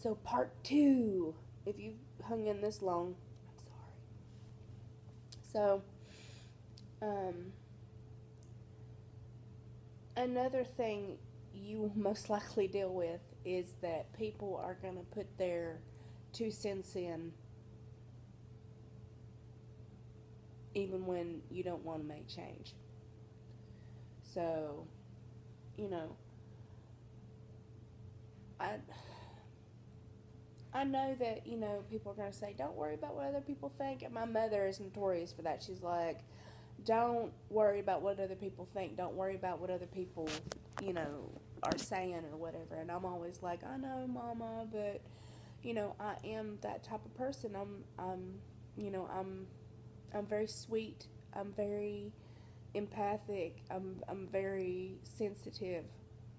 So part two, if you hung in this long, I'm sorry. So, another thing you most likely deal with is that people are going to put their 2 cents in even when you don't want to make change. So, you know, I I know that, people are going to say, don't worry about what other people think. And my mother is notorious for that. She's like, don't worry about what other people think. Don't worry about what other people, are saying or whatever. And I'm always like, I know, Mama, but, I am that type of person. I'm very sweet. I'm very empathic. I'm very sensitive.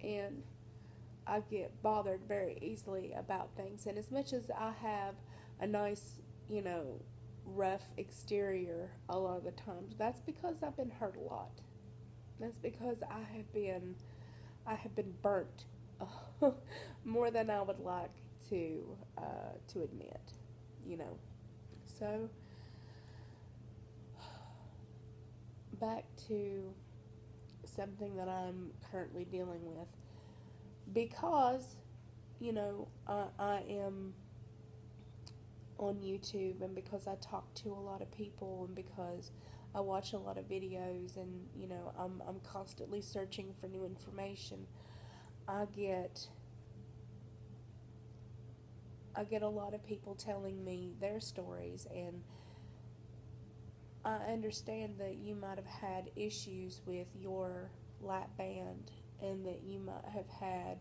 And I get bothered very easily about things. And as much as I have a nice, rough exterior a lot of the times, that's because I've been hurt a lot. That's because I have been burnt more than I would like to admit, you know. So back to something that I'm currently dealing with, because I am on YouTube, and because I talk to a lot of people, and because I watch a lot of videos, and I'm constantly searching for new information. I get I get a lot of people telling me their stories, and I understand that you might have had issues with your lap band, and that you might have had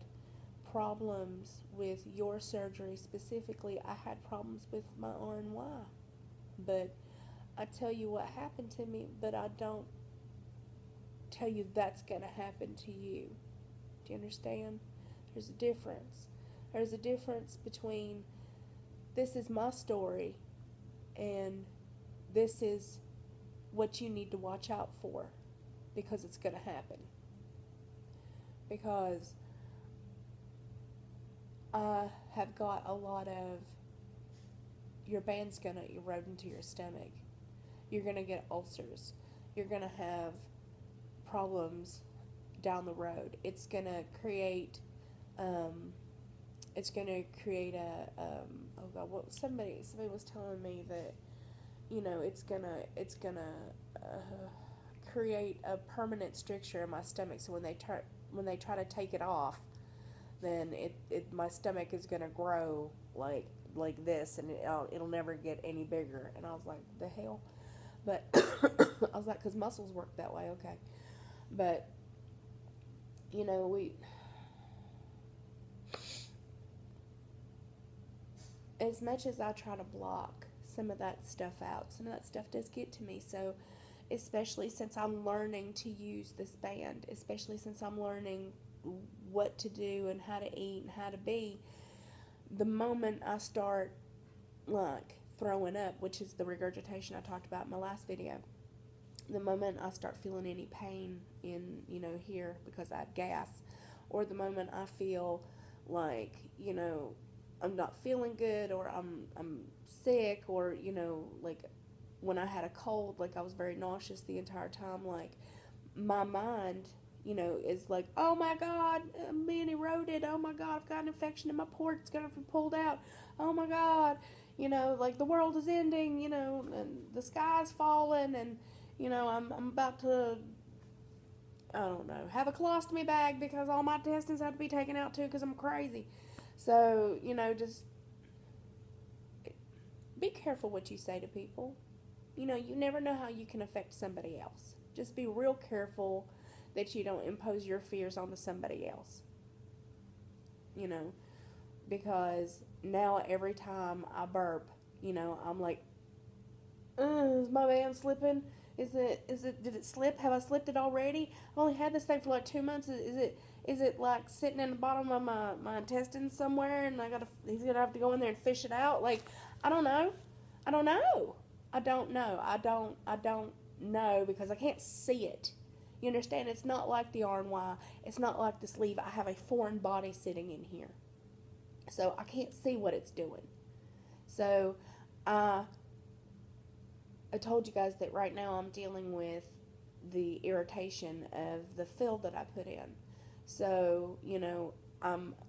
problems with your surgery. Specifically, I had problems with my RNY, but I tell you what happened to me, but I don't tell you that's going to happen to you. Do you understand? There's a difference. There's a difference between this is my story and this is what you need to watch out for, because it's going to happen. Because I have got a lot of, your band's going to erode into your stomach. You're going to get ulcers. You're going to have problems down the road. It's going to create oh God, what somebody was telling me that it's gonna create a permanent stricture in my stomach. So when they try to take it off, then my stomach is gonna grow like this, and it'll never get any bigger. And I was like, the hell. But I was like, because muscles work that way. Okay. But we, as much as I try to block some of that stuff out, some of that stuff does get to me. So especially since I'm learning to use this band, especially since I'm learning what to do and how to eat and how to be, the moment I start throwing up, which is the regurgitation I talked about in my last video, the moment I start feeling any pain in here because I have gas, or the moment I feel like I'm not feeling good, or I'm sick, or like when I had a cold, like I was very nauseous the entire time, like my mind is like, oh my God, I'm being eroded, oh my God, I've got an infection in my port, it's gonna be pulled out, oh my God, like the world is ending, and the sky's falling, and I'm about to, I don't know, have a colostomy bag because all my intestines have to be taken out too because I'm crazy. So, just be careful what you say to people. You never know how you can affect somebody else. Just be real careful that you don't impose your fears onto somebody else. Because now every time I burp, I'm like, is my band slipping? Did it slip? Have I slipped it already? I've only had this thing for like 2 months. Is it like sitting in the bottom of my intestines somewhere, and he's gonna have to go in there and fish it out? Like, I don't know. I don't know. I don't know. I don't know because I can't see it. You understand? It's not like the RNY. It's not like the sleeve. I have a foreign body sitting in here. So I can't see what it's doing. So I told you guys that right now I'm dealing with the irritation of the fill that I put in. So,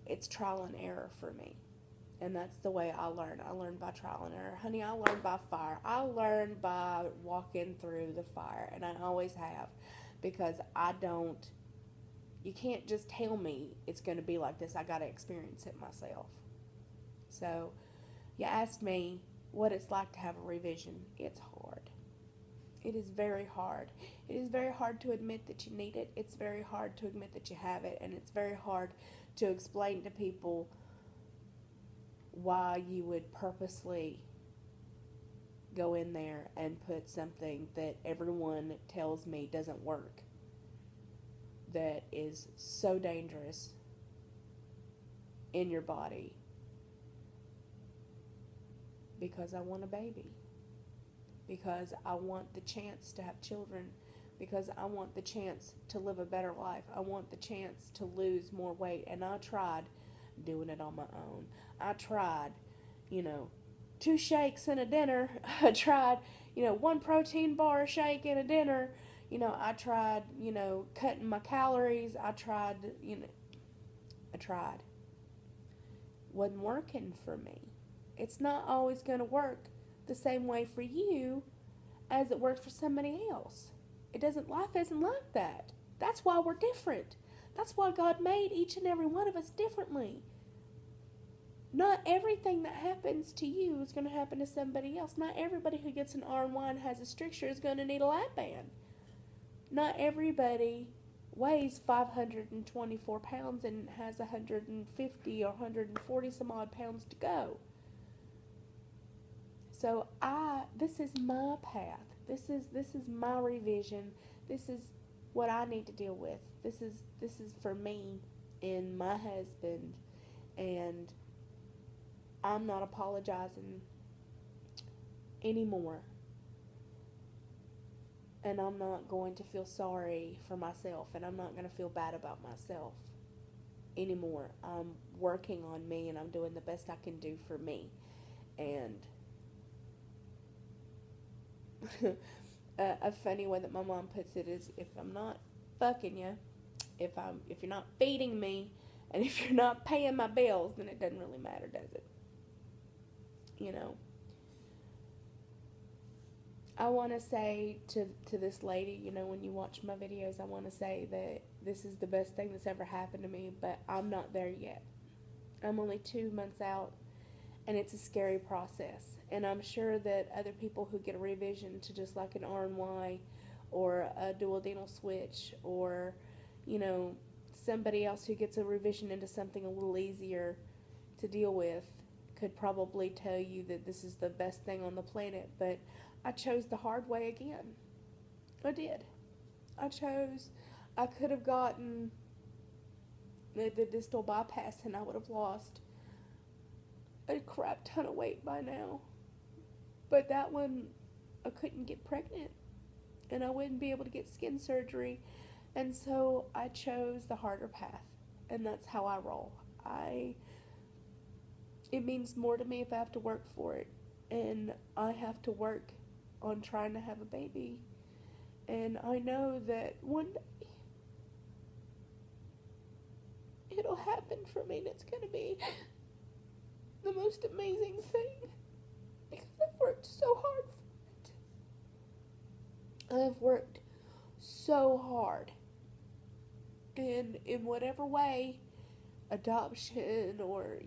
it's trial and error for me. And that's the way I learn. I learn by trial and error. Honey, I learn by fire. I learn by walking through the fire. And I always have. Because you can't just tell me it's going to be like this. I got to experience it myself. So, you asked me what it's like to have a revision. It's hard. It is very hard. It is very hard to admit that you need it. It's very hard to admit that you have it. And it's very hard to explain to people why you would purposely go in there and put something that everyone tells me doesn't work, that is so dangerous in your body, because I want a baby, because I want the chance to have children, because I want the chance to live a better life. I want the chance to lose more weight. And I tried doing it on my own. I tried, 2 shakes and a dinner. I tried, 1 protein bar shake and a dinner. I tried, cutting my calories. I tried. Wasn't working for me. It's not always going to work the same way for you as it worked for somebody else. Life isn't like that. That's why we're different. That's why God made each and every one of us differently. Not everything that happens to you is going to happen to somebody else. Not everybody who gets an RY and has a stricture is going to need a lap band. Not everybody weighs 524 pounds and has 150 or 140 some odd pounds to go. So this is my path. This is my revision. This is what I need to deal with. This is for me and my husband, and I'm not apologizing anymore. And I'm not going to feel sorry for myself, and I'm not going to feel bad about myself anymore. I'm working on me, and I'm doing the best I can do for me. And a funny way that my mom puts it is, if I'm not fucking you, if you're not feeding me, and if you're not paying my bills, then it doesn't really matter, does it? I want to say to this lady, when you watch my videos, I want to say that this is the best thing that's ever happened to me, but I'm not there yet. I'm only 2 months out, and it's a scary process. And I'm sure that other people who get a revision to just like an RY or a duodenal switch, or, somebody else who gets a revision into something a little easier to deal with, could probably tell you that this is the best thing on the planet. But I chose the hard way again. I did. I could have gotten the distal bypass, and I would have lost a crap ton of weight by now. But that one, I couldn't get pregnant, and I wouldn't be able to get skin surgery. And so I chose the harder path, and that's how I roll. It means more to me if I have to work for it, and I have to work on trying to have a baby. And I know that one day it'll happen for me, and it's going to be the most amazing thing, because I've worked so hard for it. I've worked so hard. And in whatever way, adoption or,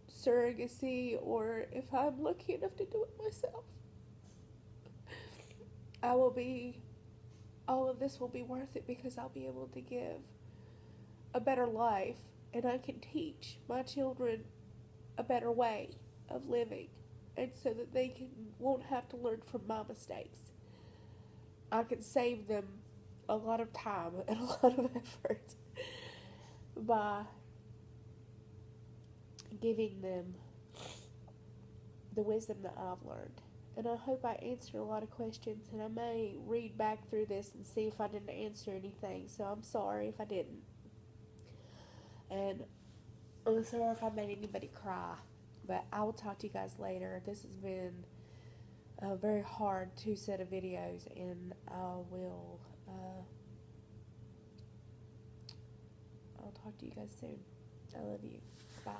surrogacy, or if I'm lucky enough to do it myself, all of this will be worth it, because I'll be able to give a better life, and I can teach my children a better way of living, and so that they won't have to learn from my mistakes. I can save them a lot of time and a lot of effort by giving them the wisdom that I've learned. And I hope I answered a lot of questions, and I may read back through this and see if I didn't answer anything, so I'm sorry if I didn't. And I'm sorry if I made anybody cry, but I will talk to you guys later. This has been a very hard 2 set of videos, and I'll talk to you guys soon. I love you. Bye.